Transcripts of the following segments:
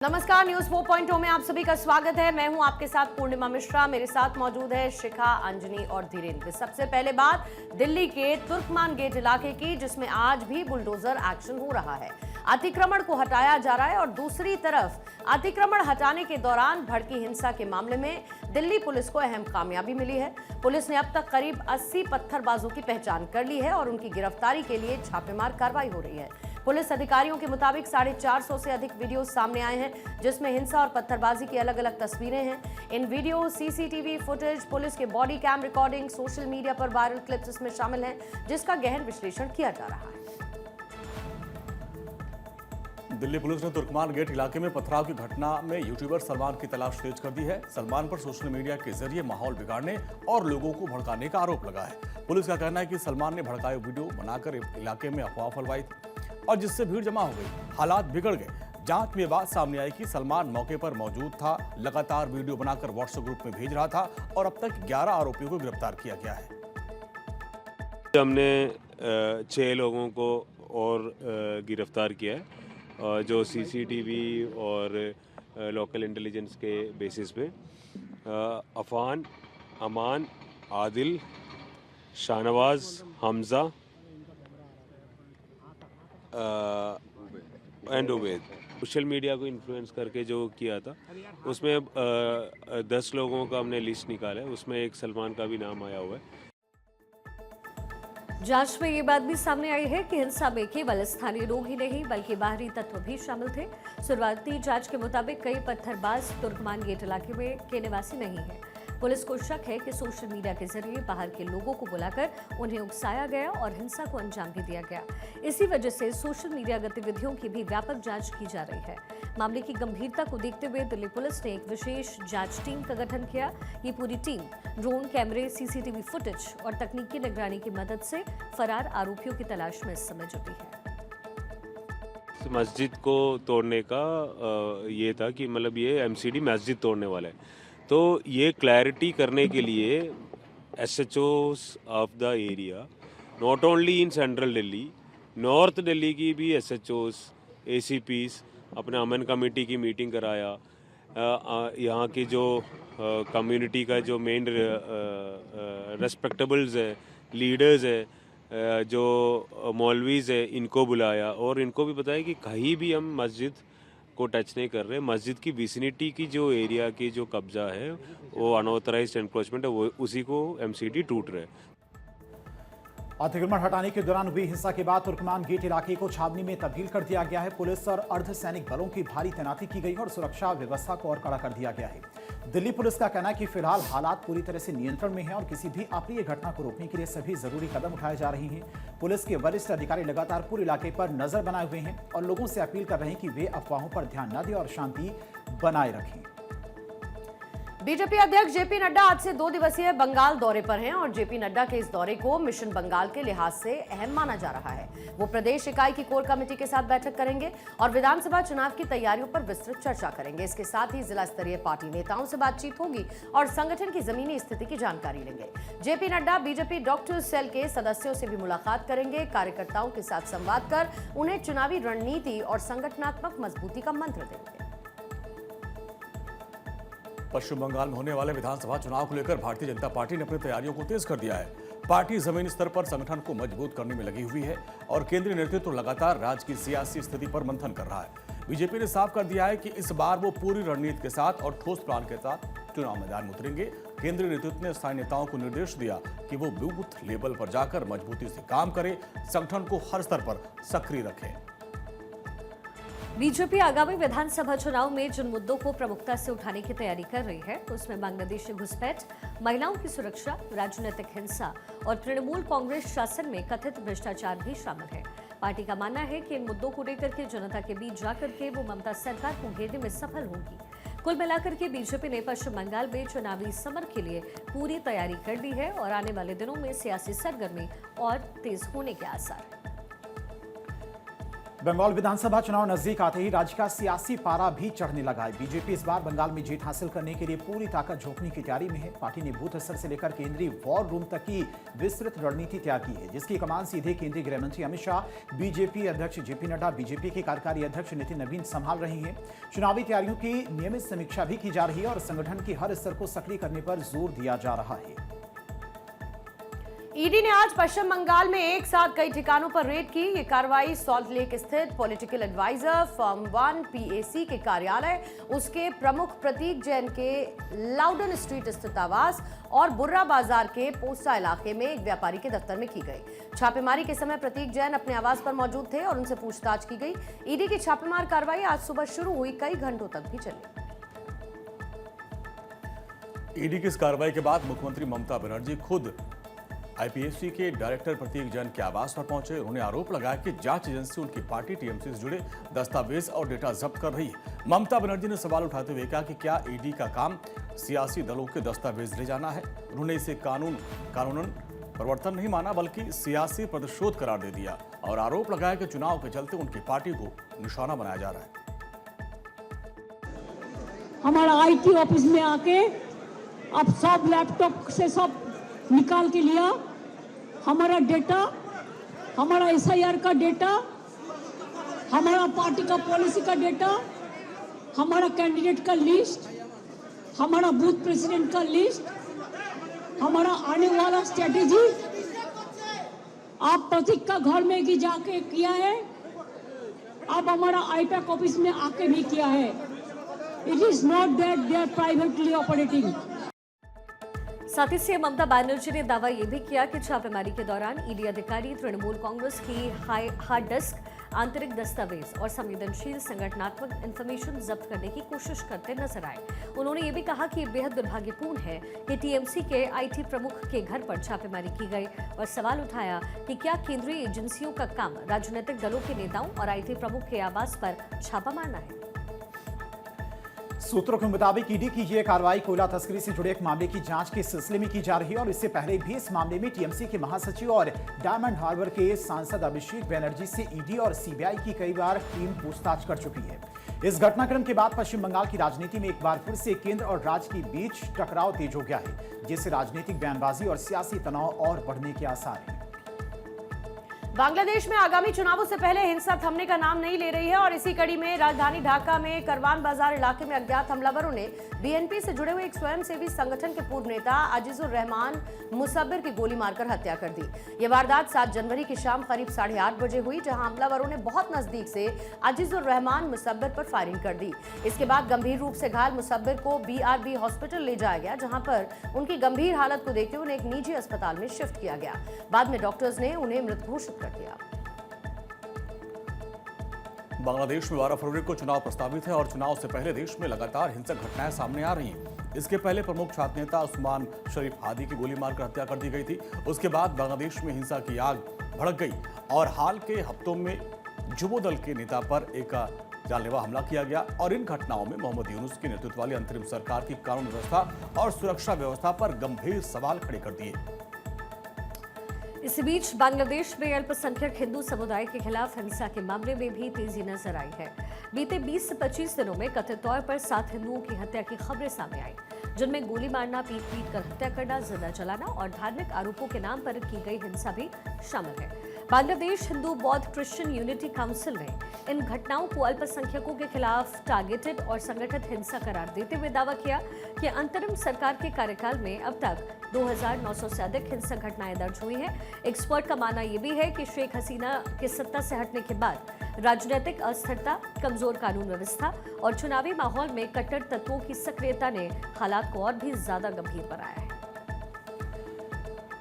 नमस्कार, न्यूज 4.0 में आप सभी का स्वागत है। मैं हूं आपके साथ पूर्णिमा मिश्रा। मेरे साथ मौजूद है शिखा, अंजनी और धीरेन्द्र। सबसे पहले बात दिल्ली के तुर्कमान गेट इलाके की, जिसमें आज भी बुलडोजर एक्शन हो रहा है। अतिक्रमण को हटाया जा रहा है और दूसरी तरफ अतिक्रमण हटाने के दौरान भड़की हिंसा के मामले में दिल्ली पुलिस को अहम कामयाबी मिली है। पुलिस ने अब तक करीब 80 पत्थरबाजों की पहचान कर ली है और उनकी गिरफ्तारी के लिए छापेमार कार्रवाई हो रही है। पुलिस अधिकारियों के मुताबिक 450 से अधिक वीडियो सामने आए हैं, जिसमें हिंसा और पत्थरबाजी की अलग अलग तस्वीरें हैं। इन वीडियो, सीसीटीवी फुटेज, पुलिस के body cam recording, social media पर वायरल क्लिप्स इसमें शामिल हैं, जिसका गहन विश्लेषण किया जा रहा है। दिल्ली पुलिस ने तुर्कमान गेट इलाके में पथराव की घटना में यूट्यूबर सलमान की तलाश तेज कर दी है। सलमान पर सोशल मीडिया के जरिए माहौल बिगाड़ने और लोगों को भड़काने का आरोप लगा है। पुलिस का कहना है कि सलमान ने भड़काऊ वीडियो बनाकर इलाके में अफवाह फैलवाई थी और जिससे भीड़ जमा हो गई। हालात बिगड़ गए। जांच में बात सामने आई कि सलमान मौके पर मौजूद था, लगातार वीडियो बनाकर व्हाट्सएप ग्रुप में भेज रहा था और अब तक 11 आरोपियों को गिरफ्तार किया गया है। हमने 6 लोगों को और गिरफ्तार किया है, जो सीसीटीवी और लोकल इंटेलिजेंस के बेसिस पे। Afan, Aman, Adil, Shahnawaz, Hamza and Ubaid social media को इन्फ्लुएंस करके जो किया था, उसमें 10 लोगों का हमने लिस्ट निकाला है। उसमें एक सलमान का भी नाम आया हुआ है। जांच में ये बात भी सामने आई है कि हिंसा में केवल स्थानीय लोग ही नहीं बल्कि बाहरी तत्व भी शामिल थे। शुरुआती जांच के मुताबिक कई पत्थरबाज तुर्कमान गेट इलाके में के निवासी नहीं है। पुलिस को शक है कि सोशल मीडिया के जरिए बाहर के लोगों को बुलाकर उन्हें उकसाया गया और हिंसा को अंजाम भी दिया गया। इसी वजह से सोशल मीडिया गतिविधियों की भी व्यापक जांच की जा रही है। मामले की गंभीरता को देखते हुए दिल्ली पुलिस ने एक विशेष जांच टीम का गठन किया। ये पूरी टीम ड्रोन कैमरे, सीसीटीवी फुटेज और तकनीकी निगरानी की मदद से फरार आरोपियों की तलाश में इस समय जुटी है। मस्जिद को तोड़ने का ये था कि मतलब ये एमसीडी मस्जिद तोड़ने वाला है, तो ये क्लैरिटी करने के लिए SHOs of the area, not only in central Delhi, north Delhi की भी एसएचओस, एसीपीस अपने अमन कमेटी की मीटिंग कराया। यहाँ की जो कम्युनिटी का जो मेन रेस्पेक्टेबल्स है, लीडर्स है, जो मौलवीज़ है, इनको बुलाया और इनको भी बताया कि कहीं भी हम मस्जिद को टच नहीं कर रहे। मस्जिद की विसिनिटी की जो एरिया की जो कब्जा है वो अनऑथराइज्ड एनक्रोचमेंट है, वो उसी को एमसीडी टूट रहे। अतिक्रमण हटाने के दौरान हुई हिंसा के बाद तुर्कमान गेट इलाके को छावनी में तब्दील कर दिया गया है। पुलिस और अर्धसैनिक बलों की भारी तैनाती की गई है और सुरक्षा व्यवस्था को और कड़ा कर दिया गया है। दिल्ली पुलिस का कहना है कि फिलहाल हालात पूरी तरह से नियंत्रण में हैं और किसी भी अप्रिय घटना को रोकने के लिए सभी जरूरी कदम उठाए जा रहे हैं। पुलिस के वरिष्ठ अधिकारी लगातार पूरे इलाके पर नजर बनाए हुए हैं और लोगों से अपील कर रहे हैं कि वे अफवाहों पर ध्यान न दें और शांति बनाए रखें। बीजेपी अध्यक्ष जेपी नड्डा आज से 2 दिवसीय बंगाल दौरे पर हैं और जेपी नड्डा के इस दौरे को मिशन बंगाल के लिहाज से अहम माना जा रहा है। वो प्रदेश इकाई की कोर कमेटी के साथ बैठक करेंगे और विधानसभा चुनाव की तैयारियों पर विस्तृत चर्चा करेंगे। इसके साथ ही जिला स्तरीय पार्टी नेताओं से बातचीत होगी और संगठन की जमीनी स्थिति की जानकारी लेंगे। JP Nadda BJP doctor cell के सदस्यों से भी मुलाकात करेंगे। कार्यकर्ताओं के साथ संवाद कर उन्हें चुनावी रणनीति और संगठनात्मक मजबूती का मंत्र देंगे। पश्चिम बंगाल में होने वाले विधानसभा चुनाव को लेकर भारतीय जनता पार्टी ने अपनी तैयारियों को तेज कर दिया है। पार्टी जमीनी स्तर पर संगठन को मजबूत करने में लगी हुई है और केंद्रीय नेतृत्व लगातार राज्य की सियासी स्थिति पर मंथन कर रहा है। बीजेपी ने साफ कर दिया है कि इस बार वो पूरी रणनीति के साथ और ठोस प्लान के साथ चुनाव मैदान में उतरेंगे। केंद्रीय नेतृत्व ने स्थानीय नेताओं को निर्देश दिया कि वो बूथ लेवल पर जाकर मजबूती से काम करें, संगठन को हर स्तर पर सक्रिय रखें। बीजेपी आगामी विधानसभा चुनाव में जिन मुद्दों को प्रमुखता से उठाने की तैयारी कर रही है उसमें बांग्लादेशी घुसपैठ, महिलाओं की सुरक्षा, राजनीतिक हिंसा और तृणमूल कांग्रेस शासन में कथित भ्रष्टाचार भी शामिल है। पार्टी का मानना है कि इन मुद्दों को लेकर के जनता के बीच जाकर के वो ममता सरकार को घेरने में सफल होगी। कुल मिलाकर के बीजेपी ने पश्चिम बंगाल में चुनावी समर के लिए पूरी तैयारी कर ली है और आने वाले दिनों में सियासी सरगर्मी और तेज होने के आसार हैं। बंगाल विधानसभा चुनाव नजदीक आते ही राज्य का सियासी पारा भी चढ़ने लगा है। बीजेपी इस बार बंगाल में जीत हासिल करने के लिए पूरी ताकत झोंकने की तैयारी में है। पार्टी ने बूथ स्तर से लेकर केंद्रीय वॉर रूम तक की विस्तृत रणनीति तैयार की है, जिसकी कमान सीधे केंद्रीय गृह मंत्री अमित शाह, बीजेपी अध्यक्ष जेपी नड्डा, बीजेपी के कार्यकारी अध्यक्ष नितिन नवीन संभाल रहे हैं। चुनावी तैयारियों की नियमित समीक्षा भी की जा रही है और संगठन के हर स्तर को सक्रिय करने पर जोर दिया जा रहा है। ईडी ने आज पश्चिम बंगाल में एक साथ कई ठिकानों पर रेड की। ये कार्रवाई सॉल्ट लेक स्थित पॉलिटिकल एडवाइजर फॉर्म 1 पीएसी के कार्यालय, उसके प्रमुख प्रतीक जैन के लाउडन स्ट्रीट स्थित आवास और बुर्रा बाजार के पोस्टा इलाके में एक व्यापारी के दफ्तर में की गई। छापेमारी के समय प्रतीक जैन अपने आवास पर मौजूद थे और उनसे पूछताछ की गई। ईडी की छापेमार कार्रवाई आज सुबह शुरू हुई, कई घंटों तक भी चली। ईडी की इस कार्रवाई के बाद मुख्यमंत्री ममता बनर्जी खुद आईपीएससी के डायरेक्टर प्रतीक जैन के आवास पर पहुंचे। उन्होंने आरोप लगाया कि जांच एजेंसी उनकी पार्टी टीएमसी से जुड़े दस्तावेज और डेटा जब्त कर रही है। ममता बनर्जी ने सवाल उठाते हुए कहा कि क्या ईडी का काम सियासी दलों के दस्तावेज ले जाना है। उन्होंने इसे कानूनन परिवर्तन नहीं माना, बल्कि सियासी प्रतिशोध करार दे दिया और आरोप लगाया कि चुनाव के चलते उनकी पार्टी को निशाना बनाया जा रहा है। हमारा आईटी ऑफिस में आके अब सब लैपटॉप से सब निकाल के लिया, हमारा डेटा, हमारा एसआईआर का डेटा, हमारा पार्टी का पॉलिसी का डेटा, हमारा कैंडिडेट का लिस्ट, हमारा बूथ प्रेसिडेंट का लिस्ट, हमारा आने वाला स्ट्रेटेजी आप प्रतीक का घर में भी जाके किया है, अब हमारा आईपैक ऑफिस में आके भी किया है। It is not that they are privately operating. साथ ही सीएम ममता बनर्जी ने दावा यह भी किया कि छापेमारी के दौरान ईडी अधिकारी तृणमूल कांग्रेस की हार्ड डिस्क, आंतरिक दस्तावेज और संवेदनशील संगठनात्मक इंफॉर्मेशन जब्त करने की कोशिश करते नजर आए। उन्होंने ये भी कहा कि बेहद दुर्भाग्यपूर्ण है कि टीएमसी के आईटी प्रमुख के घर पर छापेमारी की गई और सवाल उठाया कि क्या केंद्रीय एजेंसियों का काम राजनीतिक दलों के नेताओं और आईटी प्रमुख के आवास पर छापा मारना है। सूत्रों के मुताबिक ईडी की यह कार्रवाई कोयला तस्करी से जुड़े एक मामले की जांच के सिलसिले में की जा रही है और इससे पहले भी इस मामले में टीएमसी के महासचिव और डायमंड हार्बर के सांसद अभिषेक बनर्जी से ईडी और सीबीआई की कई बार टीम पूछताछ कर चुकी है। इस घटनाक्रम के बाद पश्चिम बंगाल की राजनीति में एक बार फिर से केंद्र और राज्य के बीच टकराव तेज हो गया है, जिससे राजनीतिक बयानबाजी और सियासी तनाव और बढ़ने के आसार हैं। बांग्लादेश में आगामी चुनावों से पहले हिंसा थमने का नाम नहीं ले रही है और इसी कड़ी में राजधानी ढाका में करवान बाजार इलाके में अज्ञात हमलावरों ने बीएनपी से जुड़े हुए एक स्वयंसेवी संगठन के पूर्व नेता अजीजुर रहमान मुसब्बिर की गोली मारकर हत्या कर दी। यह वारदात 7 जनवरी की शाम करीब 8:30 बजे हुई, जहां हमलावरों ने बहुत नजदीक से अजीजुर रहमान मुसब्बिर पर फायरिंग कर दी। इसके बाद गंभीर रूप से घायल मुसब्बिर को बीआरबी हॉस्पिटल ले जाया गया, जहां पर उनकी गंभीर हालत को देखते हुए उन्हें एक निजी अस्पताल में शिफ्ट किया गया। बाद में डॉक्टर्स ने उन्हें मृत घोषित कर दिया। बांग्लादेश में 12 फरवरी को चुनाव प्रस्तावित है और चुनाव से पहले देश में लगातार हिंसक घटनाएं सामने आ रही हैं। इसके पहले प्रमुख छात्र नेता उस्मान शरीफ हादी की गोली मारकर हत्या कर दी गई थी। उसके बाद बांग्लादेश में हिंसा की आग भड़क गई और हाल के हफ्तों में जुबो दल के नेता पर एक जानलेवा हमला किया गया और इन घटनाओं में मोहम्मद यूनुस के नेतृत्व वाली अंतरिम सरकार की कानून व्यवस्था और सुरक्षा व्यवस्था पर गंभीर सवाल खड़े कर दिए। इसी बीच बांग्लादेश में अल्पसंख्यक हिंदू समुदाय के खिलाफ हिंसा के मामले में भी तेजी नजर आई है। बीते 20 से 25 दिनों में कथित तौर पर 7 हिंदुओं की हत्या की खबरें सामने आई, जिनमें गोली मारना, पीट कर हत्या करना, जिंदा जलाना और धार्मिक आरोपों के नाम पर की गई हिंसा भी शामिल है। बांग्लादेश हिंदू बौद्ध क्रिश्चियन यूनिटी काउंसिल ने इन घटनाओं को अल्पसंख्यकों के खिलाफ टारगेटेड और संगठित हिंसा करार देते हुए दावा किया कि अंतरिम सरकार के कार्यकाल में अब तक 2900 से अधिक हिंसक घटनाएं दर्ज हुई हैं। एक्सपर्ट का मानना यह भी है कि शेख हसीना के सत्ता से हटने के बाद राजनीतिक अस्थिरता, कमजोर कानून व्यवस्था और चुनावी माहौल में कट्टर तत्वों की सक्रियता ने हालात को और भी ज्यादा गंभीर बनाया है।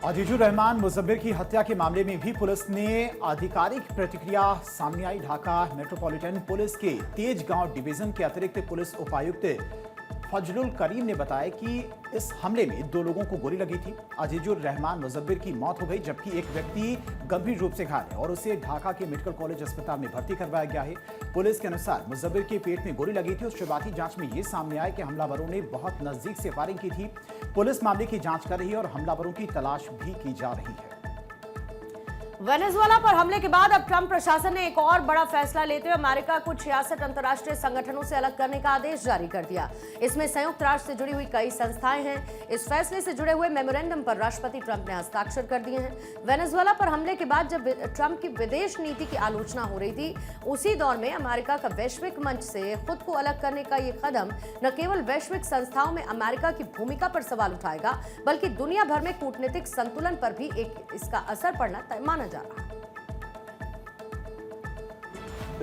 अजीजुर रहमान मुसब्बिर की हत्या के मामले में भी पुलिस ने आधिकारिक प्रतिक्रिया सामने आई। ढाका मेट्रोपॉलिटन पुलिस के तेजगांव डिवीजन के अतिरिक्त पुलिस उपायुक्त फजलुल करीम ने बताया कि इस हमले में 2 लोगों को गोली लगी थी। अजीजुर रहमान मुसब्बिर की मौत हो गई, जबकि एक व्यक्ति गंभीर रूप से घायल है और उसे ढाका के मेडिकल कॉलेज अस्पताल में भर्ती करवाया गया है। पुलिस के अनुसार मुसब्बिर के पेट में गोली लगी थी और शुरुआती जांच में यह सामने आया कि हमलावरों ने बहुत नजदीक से फायरिंग की थी। पुलिस मामले की जांच कर रही है और हमलावरों की तलाश भी की जा रही है। वेनेजुएला पर हमले के बाद अब ट्रंप प्रशासन ने एक और बड़ा फैसला लेते हुए अमेरिका को 66 अंतर्राष्ट्रीय संगठनों से अलग करने का आदेश जारी कर दिया। इसमें संयुक्त राष्ट्र से जुड़ी हुई कई संस्थाएं हैं। इस फैसले से जुड़े हुए मेमोरेंडम पर राष्ट्रपति ट्रंप ने हस्ताक्षर कर दिए हैं। वेनेजुएला पर हमले के बाद जब ट्रंप की विदेश नीति की आलोचना हो रही थी, उसी दौर में अमेरिका का वैश्विक मंच से खुद को अलग करने का ये कदम न केवल वैश्विक संस्थाओं में अमेरिका की भूमिका पर सवाल उठाएगा, बल्कि दुनिया भर में कूटनीतिक संतुलन पर भी इसका असर पड़ना तय माना जा रहा है।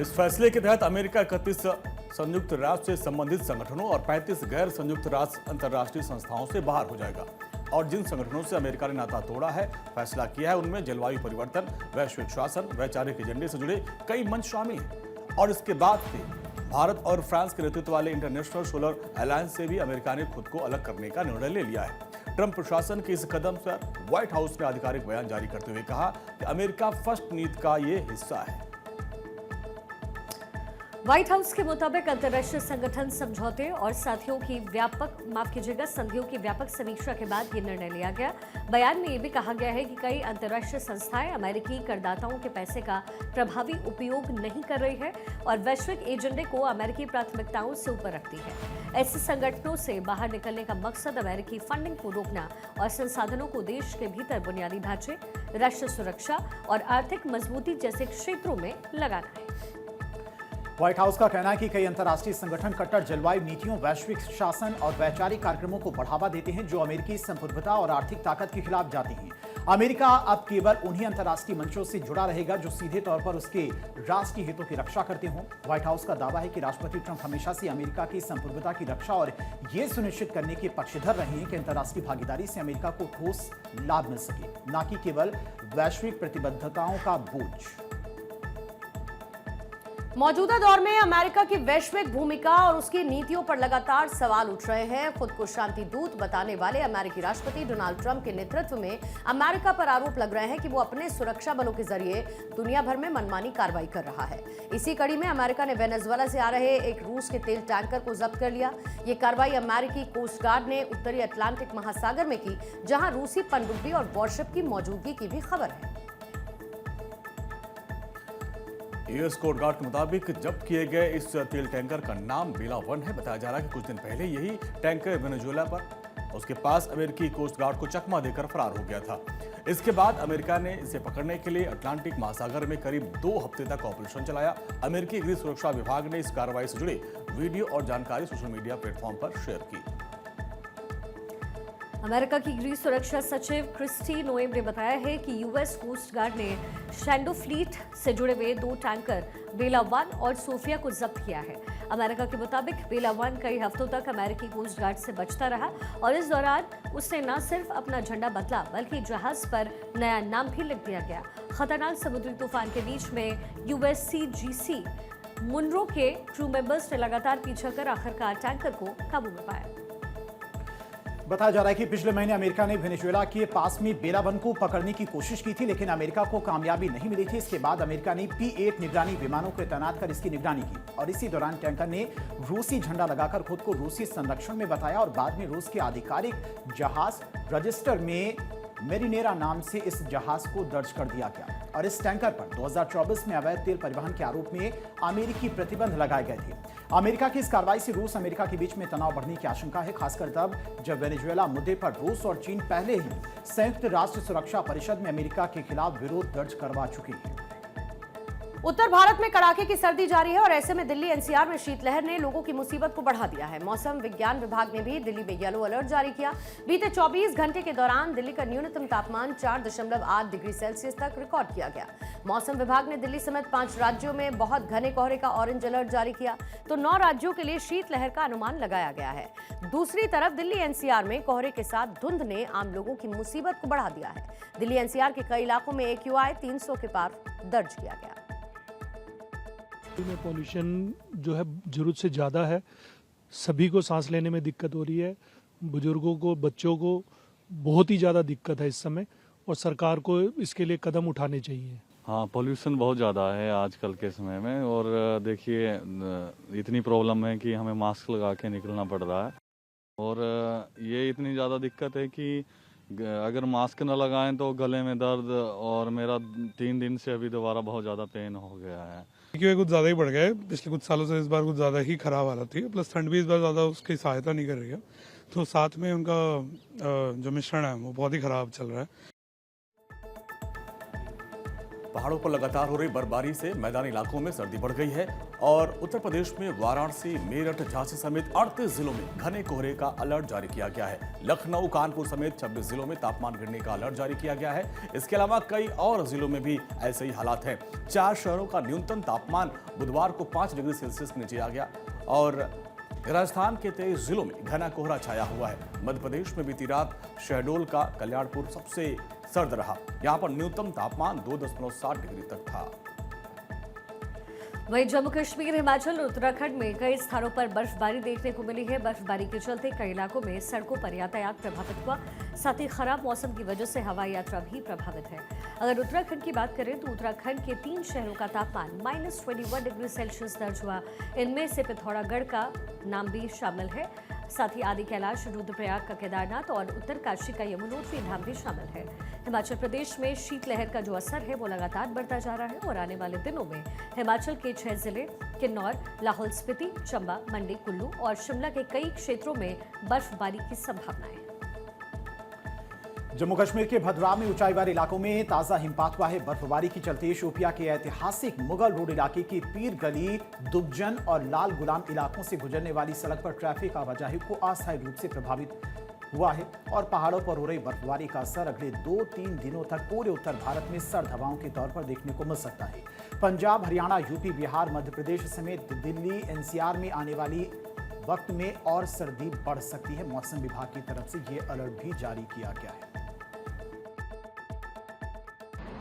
इस फैसले के तहत अमेरिका 31 संयुक्त राष्ट्र से संबंधित संगठनों और 35 गैर संयुक्त राष्ट्र अंतर्राष्ट्रीय संस्थाओं से बाहर हो जाएगा। और जिन संगठनों से अमेरिका ने नाता तोड़ा है, फैसला किया है, उनमें जलवायु परिवर्तन, वैश्विक शासन, वैचारिक एजेंडे से जुड़े कई मंच शामिल हैं। और इसके बाद से भारत और फ्रांस के नेतृत्व वाले इंटरनेशनल सोलर अलायंस से भी अमेरिका ने खुद को अलग करने का निर्णय ले लिया है। ट्रंप प्रशासन के इस कदम पर व्हाइट हाउस ने आधिकारिक बयान जारी करते हुए कहा कि अमेरिका फर्स्ट नीति का ये हिस्सा है। व्हाइट हाउस के मुताबिक अंतर्राष्ट्रीय संगठन समझौते और संधियों की व्यापक समीक्षा के बाद ये निर्णय लिया गया। बयान में ये भी कहा गया है कि कई अंतर्राष्ट्रीय संस्थाएं अमेरिकी करदाताओं के पैसे का प्रभावी उपयोग नहीं कर रही है और वैश्विक एजेंडे को अमेरिकी प्राथमिकताओं से ऊपर रखती है। ऐसे संगठनों से बाहर निकलने का मकसद अमेरिकी फंडिंग को रोकना और संसाधनों को देश के भीतर बुनियादी ढांचे, राष्ट्र सुरक्षा और आर्थिक मजबूती जैसे क्षेत्रों में लगाना है। व्हाइट हाउस का कहना है कि कई अंतर्राष्ट्रीय संगठन कट्टर जलवायु नीतियों, वैश्विक शासन और वैचारिक कार्यक्रमों को बढ़ावा देते हैं जो अमेरिकी संप्रभुता और आर्थिक ताकत के खिलाफ जाते हैं। अमेरिका अब केवल उन्हीं अंतर्राष्ट्रीय मंचों से जुड़ा रहेगा जो सीधे तौर पर उसके राष्ट्रीय हितों की रक्षा करते हों। व्हाइट हाउस का दावा है कि राष्ट्रपति ट्रंप हमेशा से अमेरिका की संप्रभुता की रक्षा और ये सुनिश्चित करने के पक्षधर रहे हैं कि अंतर्राष्ट्रीय भागीदारी से अमेरिका को ठोस लाभ मिल सके, न कि केवल वैश्विक प्रतिबद्धताओं का बोझ। मौजूदा दौर में अमेरिका की वैश्विक भूमिका और उसकी नीतियों पर लगातार सवाल उठ रहे हैं। खुद को शांति दूत बताने वाले अमेरिकी राष्ट्रपति डोनाल्ड ट्रंप के नेतृत्व में अमेरिका पर आरोप लग रहे हैं कि वो अपने सुरक्षा बलों के जरिए दुनिया भर में मनमानी कार्रवाई कर रहा है। इसी कड़ी में अमेरिका ने वेनेजुएला से आ रहे एक रूस के तेल टैंकर को जब्त कर लिया। ये कार्रवाई अमेरिकी कोस्ट गार्ड ने उत्तरी अटलांटिक महासागर में की, जहां रूसी पनडुब्बी और वॉरशिप की मौजूदगी की भी खबर है। यूएस कोस्ट गार्ड के मुताबिक जब्त किए गए इस तेल टैंकर का नाम बेला 1 है। बताया जा रहा है कि कुछ दिन पहले यही टैंकर वेनेजुएला पर उसके पास अमेरिकी कोस्ट गार्ड को चकमा देकर फरार हो गया था। इसके बाद अमेरिका ने इसे पकड़ने के लिए अटलांटिक महासागर में करीब 2 हफ्ते तक ऑपरेशन चलाया। अमेरिकी गृह सुरक्षा विभाग ने इस कार्रवाई से जुड़े वीडियो और जानकारी सोशल मीडिया प्लेटफॉर्म पर शेयर की। अमेरिका की गृह सुरक्षा सचिव क्रिस्टी नोएम ने बताया है कि यूएस कोस्ट गार्ड ने शैंडो फ्लीट से जुड़े हुए 2 टैंकर बेला 1 और सोफिया को जब्त किया है। अमेरिका के मुताबिक बेला 1 कई हफ्तों तक अमेरिकी कोस्ट गार्ड से बचता रहा और इस दौरान उसने न सिर्फ अपना झंडा बदला बल्कि जहाज पर नया नाम भी लिख दिया गया। खतरनाक समुद्री तूफान के बीच में यूएससीजीसी मुनरो के क्रू मेंबर्स ने लगातार पीछा कर आखिरकार टैंकर को काबू में पाया। बताया जा रहा है कि पिछले महीने अमेरिका ने वेनेजुएला के पास में बेला 1 को पकड़ने की कोशिश की थी, लेकिन अमेरिका को कामयाबी नहीं मिली थी। इसके बाद अमेरिका ने P-8 निगरानी विमानों को तैनात कर इसकी निगरानी की और इसी दौरान टैंकर ने रूसी झंडा लगाकर खुद को रूसी संरक्षण में बताया और बाद में रूस के आधिकारिक जहाज रजिस्टर में मेरिनेरा नाम से इस जहाज को दर्ज कर दिया गया और इस टैंकर पर 2024 में अवैध तेल परिवहन के आरोप में अमेरिकी प्रतिबंध लगाए गए थे। अमेरिका की इस कार्रवाई से रूस अमेरिका के बीच में तनाव बढ़ने की आशंका है, खासकर तब जब वेनेजुएला मुद्दे पर रूस और चीन पहले ही संयुक्त राष्ट्र सुरक्षा परिषद में अमेरिका के खिलाफ विरोध दर्ज करवा चुके हैं। उत्तर भारत में कड़ाके की सर्दी जारी है और ऐसे में दिल्ली एनसीआर में शीतलहर ने लोगों की मुसीबत को बढ़ा दिया है। मौसम विज्ञान विभाग ने भी दिल्ली में येलो अलर्ट जारी किया। बीते 24 घंटे के दौरान दिल्ली का न्यूनतम तापमान 4.8 डिग्री सेल्सियस तक रिकॉर्ड किया गया। मौसम विभाग ने दिल्ली समेत 5 राज्यों में बहुत घने कोहरे का ऑरेंज अलर्ट जारी किया, तो 9 राज्यों के लिए शीतलहर का अनुमान लगाया गया है। दूसरी तरफ दिल्ली एनसीआर में कोहरे के साथ धुंध ने आम लोगों की मुसीबत को बढ़ा दिया है। दिल्ली एनसीआर के कई इलाकों में AQI 300 के पार दर्ज किया गया। में पॉल्यूशन जो है जरूरत से ज़्यादा है, सभी को सांस लेने में दिक्कत हो रही है, बुजुर्गों को, बच्चों को बहुत ही ज़्यादा दिक्कत है इस समय और सरकार को इसके लिए कदम उठाने चाहिए। हाँ, पॉल्यूशन बहुत ज़्यादा है आजकल के समय में और देखिए इतनी प्रॉब्लम है कि हमें मास्क लगा के निकलना पड़ रहा है और ये इतनी ज़्यादा दिक्कत है कि अगर मास्क न लगाएं तो गले में दर्द, और मेरा 3 दिन से अभी दोबारा बहुत ज़्यादा पेन हो गया है। क्योंकि कुछ ज़्यादा ही बढ़ गया है, पिछले कुछ सालों से इस बार कुछ ज़्यादा ही खराब हालत थी, प्लस ठंड भी इस बार ज़्यादा उसकी सहायता नहीं कर रही है, तो साथ में उनका जो मिश्रण है वो बहुत ही खराब चल रहा है। पहाड़ों पर लगातार हो रही बर्फबारी से मैदानी इलाकों में सर्दी बढ़ गई है और उत्तर प्रदेश में वाराणसी, मेरठ, झांसी समेत 38 जिलों में घने कोहरे का अलर्ट जारी किया गया है। लखनऊ, कानपुर समेत 26 जिलों में तापमान गिरने का अलर्ट जारी किया गया है। इसके अलावा कई और जिलों में भी ऐसे ही हालात हैं। 4 शहरों का न्यूनतम तापमान बुधवार को 5 डिग्री सेल्सियस के नीचे आ गया और राजस्थान के 23 जिलों में घना कोहरा छाया हुआ है। मध्य प्रदेश में बीती रात शहडोल का कल्याणपुर सबसे सर्द रहा। यहां पर न्यूनतम तापमान 2.7 डिग्री तक था। वहीं जम्मू कश्मीर, हिमाचल और उत्तराखंड में कई स्थानों पर बर्फबारी देखने को मिली है। बर्फबारी के चलते कई इलाकों में सड़कों पर यातायात प्रभावित हुआ, साथ ही खराब मौसम की वजह से हवाई यात्रा भी प्रभावित है। अगर उत्तराखंड की बात करें तो उत्तराखंड के 3 शहरों का तापमान -21 डिग्री सेल्सियस दर्ज हुआ। इनमें से पिथौरागढ़ का नाम भी शामिल है, साथ ही आदि कैलाश, रुद्रप्रयाग का केदारनाथ और उत्तरकाशी का यमुनोत्री धाम भी शामिल है। हिमाचल प्रदेश में शीतलहर का जो असर है वो लगातार बढ़ता जा रहा है और आने वाले दिनों में हिमाचल के 6 जिले किन्नौर, लाहौल स्पीति, चंबा, मंडी, कुल्लू और शिमला के कई क्षेत्रों में बर्फबारी की संभावना है। जम्मू कश्मीर के भद्राम में ऊंचाई वाले इलाकों में ताजा हिमपात हुआ है। बर्फबारी के चलते शोपिया के ऐतिहासिक मुगल रोड इलाके की पीर गली, दुबजन और लाल गुलाम इलाकों से गुजरने वाली सड़क पर ट्रैफिक आवाजाही को अस्थायी रूप से प्रभावित हुआ है और पहाड़ों पर हो रही बर्फबारी का असर अगले 2-3 दिनों तक पूरे उत्तर भारत में सर्द हवाओं के तौर पर देखने को मिल सकता है। पंजाब, हरियाणा, यूपी, बिहार, मध्य प्रदेश समेत दिल्ली, एनसीआर में आने वाली वक्त में और सर्दी बढ़ सकती है। मौसम विभाग की तरफ से ये अलर्ट भी जारी किया गया है।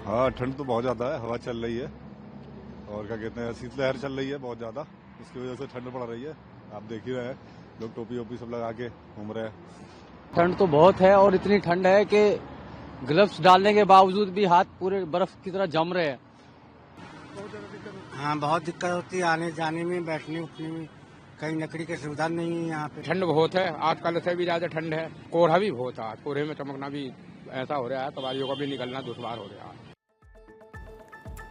हाँ, ठंड तो बहुत ज़्यादा है, हवा चल रही है और क्या कहते हैं, शीतलहर चल रही है बहुत ज़्यादा, इसकी वजह से ठंड पड़ रही है। आप देख ही रहे हैं, लोग टोपी वोपी सब लगा के घूम रहे हैं। ठंड तो बहुत है और इतनी ठंड है कि ग्लव्स डालने के बावजूद भी हाथ पूरे बर्फ की तरह जम रहे हैं। हाँ, बहुत दिक्कत होती है आने जाने में, बैठने उठने में, कहीं लकड़ी की सुविधा नहीं है यहाँ पे। ठंड बहुत है, आजकल से भी ज्यादा ठंड है, कोहरा भी बहुत है, कोहरे में चमकना भी ऐसा हो रहा है, सवारियों का भी निकलना दुश्वार हो रहा है।